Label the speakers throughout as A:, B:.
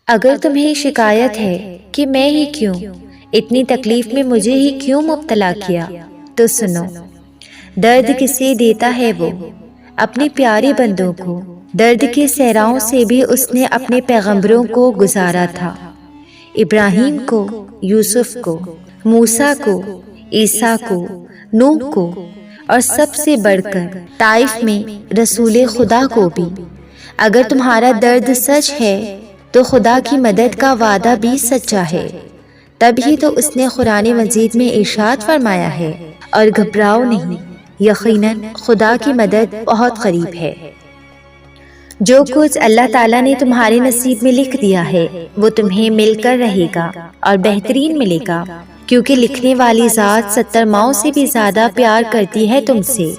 A: اگر تمہیں شکایت ہے کہ میں ہی کیوں اتنی تکلیف میں مجھے ہی کیوں مبتلا کیا، تو سنو، درد کسے دیتا ہے وہ اپنے پیارے بندوں کو۔ درد کے صحراؤں سے بھی اس نے اپنے پیغمبروں کو گزارا تھا، ابراہیم کو، یوسف کو، موسیٰ کو، عیسیٰ کو، نوح کو، اور سب سے بڑھ کر طائف میں رسول خدا کو بھی۔ اگر تمہارا درد سچ ہے تو خدا کی مدد کا وعدہ بھی سچا ہے، تب ہی تو اس نے قرآن مجید میں ارشاد فرمایا ہے، اور گھبراؤ نہیں، یقیناً خدا کی مدد بہت قریب ہے۔ جو کچھ اللہ تعالیٰ نے تمہارے نصیب میں لکھ دیا ہے وہ تمہیں مل کر رہے گا اور بہترین ملے گا، کیونکہ لکھنے والی ذات 70 ماؤں سے بھی زیادہ پیار کرتی ہے تم سے۔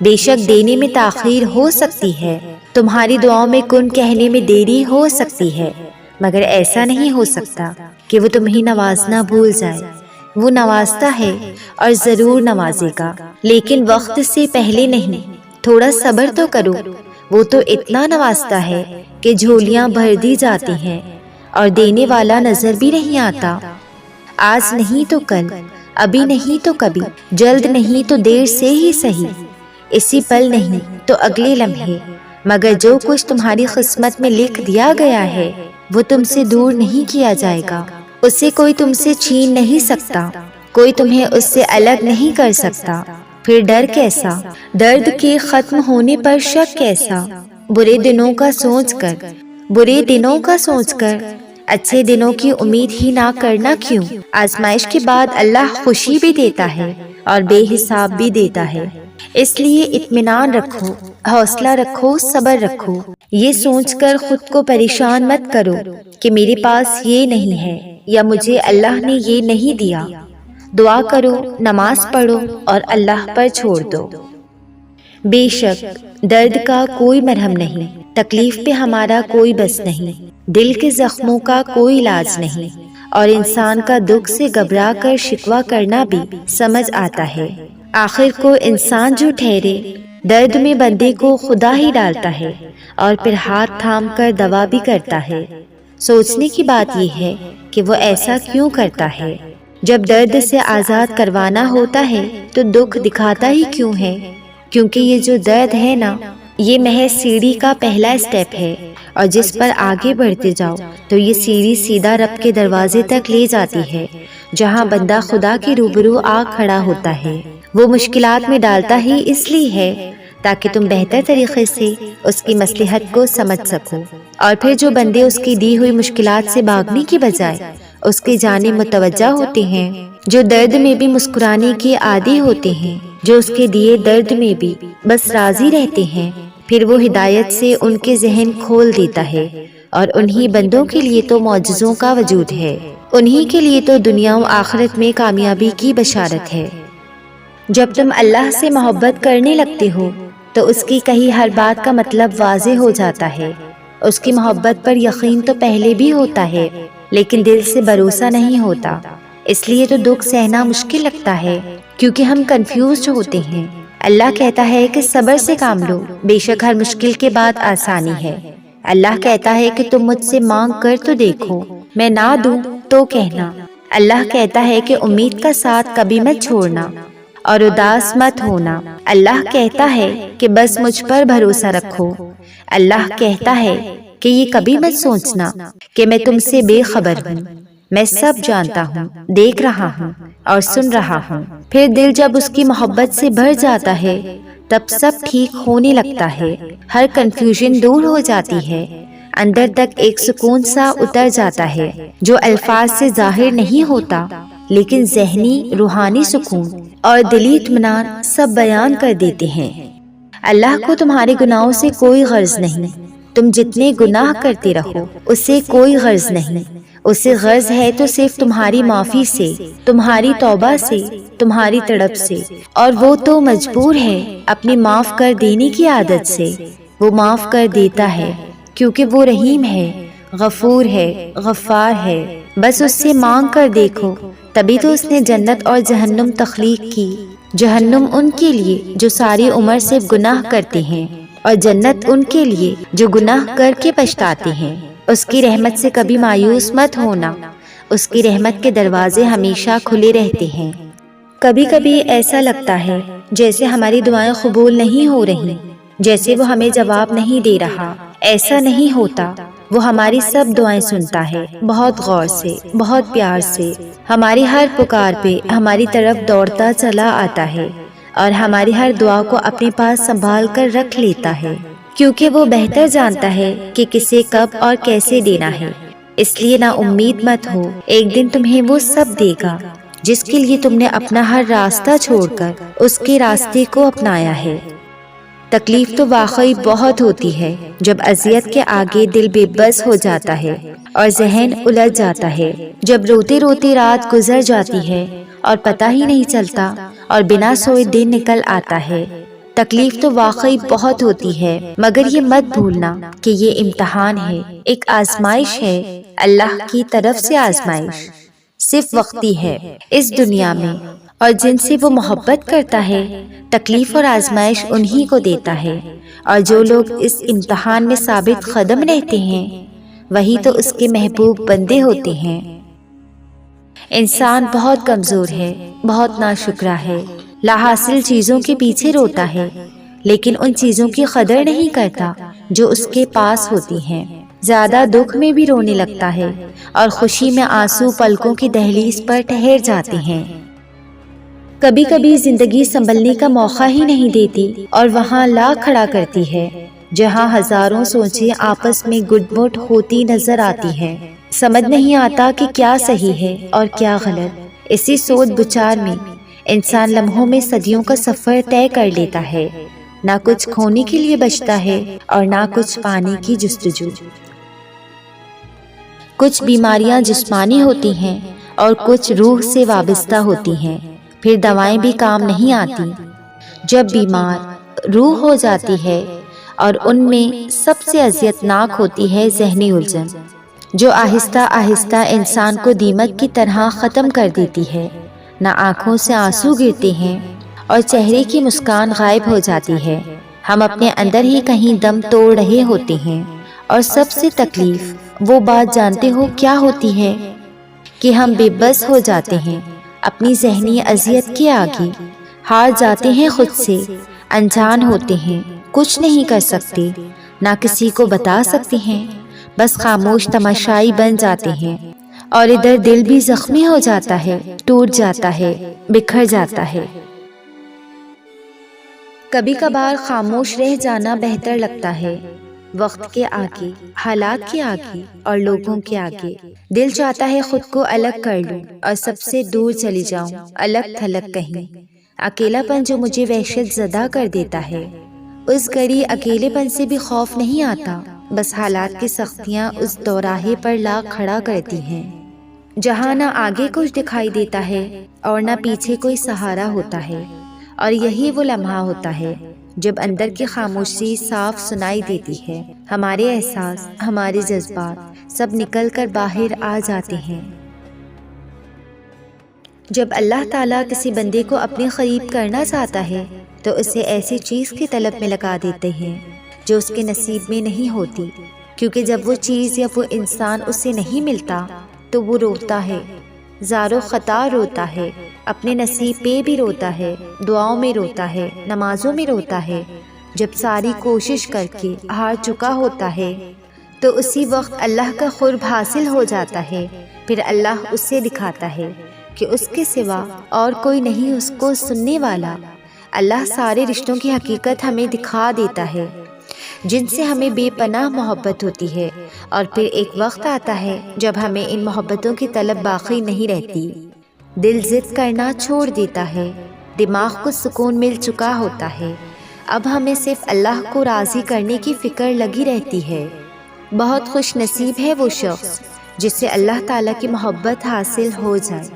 A: بے شک دینے میں تاخیر ہو سکتی ہے، تمہاری دعاؤں میں کن کہنے میں دیری ہو سکتی ہے، مگر ایسا نہیں ہو سکتا کہ وہ تمہیں نوازنا بھول جائے۔ وہ نوازتا ہے اور ضرور نوازے گا، لیکن وقت سے پہلے نہیں۔ تھوڑا صبر تو کرو، وہ تو اتنا نوازتا ہے کہ جھولیاں بھر دی جاتی ہیں اور دینے والا نظر بھی نہیں آتا۔ آج نہیں تو کل، ابھی نہیں تو کبھی، جلد نہیں تو دیر سے ہی سہی، اسی پل نہیں تو اگلے لمحے، مگر جو کچھ تمہاری قسمت میں لکھ دیا گیا ہے وہ تم سے دور نہیں کیا جائے گا، اسے کوئی تم سے چھین نہیں سکتا، کوئی تمہیں اس سے الگ نہیں کر سکتا۔ پھر ڈر کیسا، درد کے ختم ہونے پر شک کیسا، برے دنوں کا سوچ کر اچھے دنوں کی امید ہی نہ کرنا کیوں؟ آزمائش کے بعد اللہ خوشی بھی دیتا ہے اور بے حساب بھی دیتا ہے، اس لیے اطمینان رکھو، حوصلہ رکھو، صبر رکھو۔ یہ سوچ کر خود کو پریشان مت کرو کہ میرے پاس یہ نہیں ہے یا مجھے اللہ نے یہ نہیں دیا۔ دعا کرو، نماز پڑھو اور اللہ پر چھوڑ دو۔ بے شک درد کا کوئی مرہم نہیں، تکلیف پہ ہمارا کوئی بس نہیں، دل کے زخموں کا کوئی علاج نہیں، اور انسان کا دکھ سے گھبرا کر شکوہ کرنا بھی سمجھ آتا ہے۔ آخر کو انسان جو ٹھہرے، درد میں بندے کو خدا ہی ڈالتا ہے اور پھر ہاتھ تھام کر دوا بھی کرتا ہے۔ سوچنے کی بات یہ ہے کہ وہ ایسا کیوں کرتا ہے؟ جب درد سے آزاد کروانا ہوتا ہے تو دکھ دکھاتا ہی کیوں ہے؟ کیونکہ یہ جو درد ہے نا، یہ محض سیڑھی کا پہلا اسٹیپ ہے، اور جس پر آگے بڑھتے جاؤ تو یہ سیڑھی سیدھا رب کے دروازے تک لے جاتی ہے، جہاں بندہ خدا کے روبرو آ کھڑا ہوتا ہے۔ وہ مشکلات میں ڈالتا ہی اس لیے ہے تاکہ تم بہتر طریقے سے اس کی مصلحت کو سمجھ سکو، اور پھر جو بندے اس کی دی ہوئی مشکلات سے بھاگنے کی بجائے اس کی جانب متوجہ ہوتے ہیں، جو درد میں بھی مسکرانے کے عادی ہوتے ہیں، جو اس کے دیے درد میں بھی بس راضی رہتے ہیں، پھر وہ ہدایت سے ان کے ذہن کھول دیتا ہے، اور انہی بندوں کے لیے تو معجزوں کا وجود ہے، انہی کے لیے تو دنیا و آخرت میں کامیابی کی بشارت ہے۔ جب تم اللہ سے محبت کرنے لگتے ہو تو اس کی کہی ہر بات کا مطلب واضح ہو جاتا ہے۔ اس کی محبت پر یقین تو پہلے بھی ہوتا ہے، لیکن دل سے بھروسہ نہیں ہوتا، اس لیے تو دکھ سہنا مشکل لگتا ہے، کیونکہ ہم کنفیوزڈ ہوتے ہیں۔ اللہ کہتا ہے کہ صبر سے کام لو، بے شک ہر مشکل کے بعد آسانی ہے۔ اللہ کہتا ہے کہ تم مجھ سے مانگ کر تو دیکھو، میں نہ دوں تو کہنا۔ اللہ کہتا ہے کہ امید کا ساتھ کبھی مت چھوڑنا اور اداس مت ہونا۔ اللہ کہتا ہے کہ بس مجھ پر بھروسہ رکھو۔ اللہ کہتا ہے کہ یہ کبھی مت سوچنا کہ میں تم سے بے خبر ہوں، میں سب جانتا ہوں، دیکھ رہا ہوں اور سن رہا ہوں۔ پھر دل جب اس کی محبت سے بھر جاتا ہے تب سب ٹھیک ہونے لگتا ہے، ہر کنفیوژن دور ہو جاتی ہے، اندر تک ایک سکون سا اتر جاتا ہے جو الفاظ سے ظاہر نہیں ہوتا، لیکن ذہنی روحانی سکون اور دلی اطمینان سب بیان کر دیتے ہیں۔ اللہ کو تمہارے گناہوں سے کوئی غرض نہیں، تم جتنے گناہ کرتے رہو اسے کوئی غرض نہیں، اسے غرض ہے تو صرف تمہاری معافی سے، تمہاری توبہ سے، تمہاری تڑپ سے، اور وہ تو مجبور ہے اپنی معاف کر دینے کی عادت سے۔ وہ معاف کر دیتا ہے کیونکہ وہ رحیم ہے، غفور ہے، غفار ہے۔ بس اس سے مانگ کر دیکھو، تبھی تو اس نے جنت اور جہنم تخلیق کی۔ جہنم ان کے لیے جو ساری عمر صرف گناہ کرتے ہیں، اور جنت ان کے لیے جو گناہ کر کے پچھتاتے ہیں۔ اس کی رحمت سے کبھی مایوس مت ہونا، اس کی رحمت کے دروازے ہمیشہ کھلے رہتے ہیں۔ کبھی کبھی ایسا لگتا ہے جیسے ہماری دعائیں قبول نہیں ہو رہی، جیسے وہ ہمیں جواب نہیں دے رہا۔ ایسا نہیں ہوتا، وہ ہماری سب دعائیں سنتا ہے، بہت غور سے، بہت پیار سے، ہماری ہر پکار پہ ہماری طرف دوڑتا چلا آتا ہے اور ہماری ہر دعا کو اپنے پاس سنبھال کر رکھ لیتا ہے، کیونکہ وہ بہتر جانتا ہے کہ کسے کب اور کیسے دینا ہے۔ اس لیے نا امید مت ہو، ایک دن تمہیں وہ سب دے گا جس کے لیے تم نے اپنا ہر راستہ چھوڑ کر اس کے راستے کو اپنایا ہے۔ تکلیف تو واقعی بہت ہوتی ہے جب اذیت کے آگے دل بے بس ہو جاتا ہے اور ذہن الجھ جاتا ہے، جب روتے روتے رات گزر جاتی ہے اور پتہ ہی نہیں چلتا اور بنا سوئے دن نکل آتا ہے۔ تکلیف تو واقعی بہت ہوتی ہے، مگر یہ مت بھولنا کہ یہ امتحان ہے، ایک آزمائش ہے، اللہ کی طرف سے آزمائش صرف وقتی ہے اس دنیا میں، اور جن سے وہ محبت کرتا ہے تکلیف اور آزمائش انہی کو دیتا ہے، اور جو لوگ اس امتحان میں ثابت قدم رہتے ہیں وہی تو اس کے محبوب بندے ہوتے ہیں۔ انسان بہت کمزور ہے، بہت ناشکرا ہے، لا حاصل چیزوں کے پیچھے روتا ہے، لیکن ان چیزوں کی قدر نہیں کرتا جو اس کے پاس ہوتی ہیں۔ زیادہ دکھ میں بھی رونے لگتا ہے اور خوشی میں آنسو پلکوں کی دہلیز پر ٹھہر جاتے ہیں۔ کبھی کبھی زندگی سنبھلنے کا موقع ہی نہیں دیتی اور وہاں لا کھڑا کرتی ہے جہاں ہزاروں سوچیں آپس میں گڈ مٹ ہوتی نظر آتی ہے۔ سمجھ نہیں آتا کہ کیا صحیح ہے اور کیا غلط۔ اسی سوچ بچار میں انسان لمحوں میں صدیوں کا سفر طے کر لیتا ہے، نہ کچھ کھونے کے لیے بچتا ہے اور نہ کچھ پانے کی جستجو۔ کچھ بیماریاں جسمانی ہوتی ہیں اور کچھ روح سے وابستہ ہوتی ہیں، پھر دوائیں بھی کام نہیں آتی۔ جب بیمار روح ہو جاتی ہے اور ان میں سب سے اذیت ناک ہوتی ہے ذہنی الجھن، جو آہستہ آہستہ انسان کو دیمک کی طرح ختم کر دیتی ہے۔ نہ آنکھوں سے آنسو گرتے ہیں اور چہرے کی مسکان غائب ہو جاتی ہے، ہم اپنے اندر ہی کہیں دم توڑ رہے ہوتے ہیں۔ اور سب سے تکلیف وہ بات جانتے ہو کیا ہوتی ہے کہ ہم بے بس ہو جاتے ہیں اپنی ذہنی اذیت کے آگے، ہار جاتے ہیں خود سے، انجان ہوتے ہیں، کچھ نہیں کر سکتے، نہ کسی کو بتا سکتے ہیں، بس خاموش تماشائی بن جاتے ہیں، اور ادھر دل بھی زخمی ہو جاتا ہے، ٹوٹ جاتا ہے، بکھر جاتا ہے۔ کبھی کبھار خاموش رہ جانا بہتر لگتا ہے، وقت کے آگے، حالات کے آگے اور لوگوں کے آگے۔ دل چاہتا ہے خود کو الگ کر لوں اور سب سے دور چلی جاؤں، الگ تھلگ کہیں۔ اکیلا پن جو مجھے وحشت زدہ کر دیتا ہے، اس گھڑی اکیلے پن سے بھی خوف نہیں آتا، بس حالات کی سختیاں اس دوراہے پر لا کھڑا کرتی ہیں جہاں نہ آگے کچھ دکھائی دیتا ہے اور نہ پیچھے کوئی سہارا ہوتا ہے۔ اور یہی وہ لمحہ ہوتا ہے جب اندر کی خاموشی صاف سنائی دیتی ہے، ہمارے احساس، ہمارے جذبات سب نکل کر باہر آ جاتے ہیں۔ جب اللہ تعالیٰ کسی بندے کو اپنے قریب کرنا چاہتا ہے تو اسے ایسی چیز کی طلب میں لگا دیتے ہیں جو اس کے نصیب میں نہیں ہوتی، کیونکہ جب وہ چیز یا وہ انسان اسے نہیں ملتا تو وہ روتا ہے، زار و خطا روتا ہے، اپنے نصیب پہ بھی روتا ہے، دعاؤں میں روتا ہے، نمازوں میں روتا ہے۔ جب ساری کوشش کر کے ہار چکا ہوتا ہے تو اسی وقت اللہ کا قرب حاصل ہو جاتا ہے، پھر اللہ اس سے دکھاتا ہے کہ اس کے سوا اور کوئی نہیں اس کو سننے والا۔ اللہ سارے رشتوں کی حقیقت ہمیں دکھا دیتا ہے جن سے ہمیں بے پناہ محبت ہوتی ہے، اور پھر ایک وقت آتا ہے جب ہمیں ان محبتوں کی طلب باقی نہیں رہتی، دل ضد کرنا چھوڑ دیتا ہے، دماغ کو سکون مل چکا ہوتا ہے، اب ہمیں صرف اللہ کو راضی کرنے کی فکر لگی رہتی ہے۔ بہت خوش نصیب ہے وہ شخص جس سے اللہ تعالیٰ کی محبت حاصل ہو جائے۔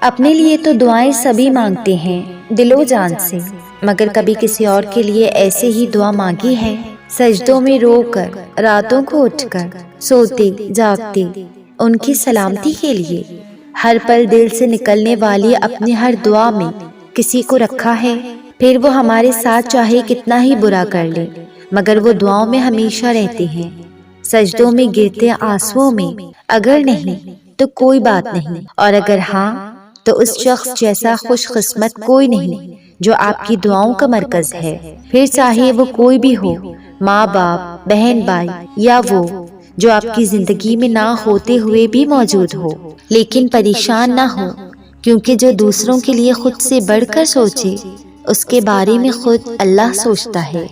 A: اپنے لیے تو دعائیں سبھی مانگتے ہیں دل و جان سے، مگر کبھی کسی اور کے لیے ایسے ہی دعا مانگی ہے، سجدوں میں رو کر، راتوں کو اٹھ کر، سوتے جاگتے ان کی سلامتی کے لیے؟ ہر پل دل سے نکلنے والی اپنی ہر دعا میں کسی کو رکھا ہے، پھر وہ ہمارے ساتھ چاہے کتنا ہی برا کر لے مگر وہ دعاؤں میں ہمیشہ رہتے ہیں۔ سجدوں میں گرتے آنسوؤں میں؟ اگر نہیں تو کوئی بات نہیں، اور اگر ہاں تو اس شخص جیسا خوش قسمت کوئی نہیں جو آپ کی دعاؤں کا مرکز ہے، پھر چاہے وہ کوئی بھی ہو، ماں باپ، بہن بھائی، یا وہ جو آپ کی زندگی میں نہ ہوتے ہوئے بھی موجود ہو۔ لیکن پریشان نہ ہو، کیونکہ جو دوسروں کے لیے خود سے بڑھ کر سوچے اس کے بارے میں خود اللہ سوچتا ہے۔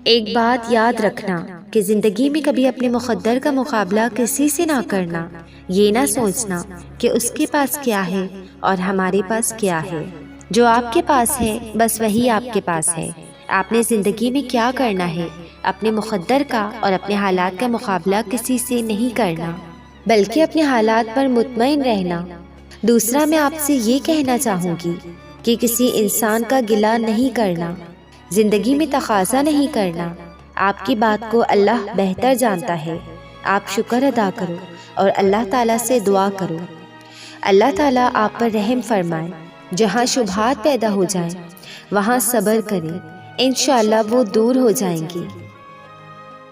A: ایک بات یاد رکھنا کہ زندگی میں کبھی اپنے مقدر کا مقابلہ کسی سے نہ کرنا، یہ نہ سوچنا کہ اس کے پاس کیا ہے اور ہمارے پاس کیا ہے۔ جو آپ کے پاس ہے بس وہی آپ کے پاس ہے۔ آپ نے زندگی میں کیا کرنا ہے، اپنے مقدر کا اور اپنے حالات کا مقابلہ کسی سے نہیں کرنا، بلکہ اپنے حالات پر مطمئن رہنا۔ دوسرا، میں آپ سے یہ کہنا چاہوں گی کہ کسی انسان کا گلہ نہیں کرنا، زندگی میں تقاضا نہیں کرنا۔ آپ کی بات کو اللہ بہتر جانتا ہے۔ آپ شکر ادا کرو اور اللہ تعالیٰ سے دعا کرو۔ اللہ تعالیٰ آپ پر رحم فرمائے۔ جہاں شبہات پیدا ہو جائیں وہاں صبر کریں، انشاءاللہ وہ دور ہو جائیں گی۔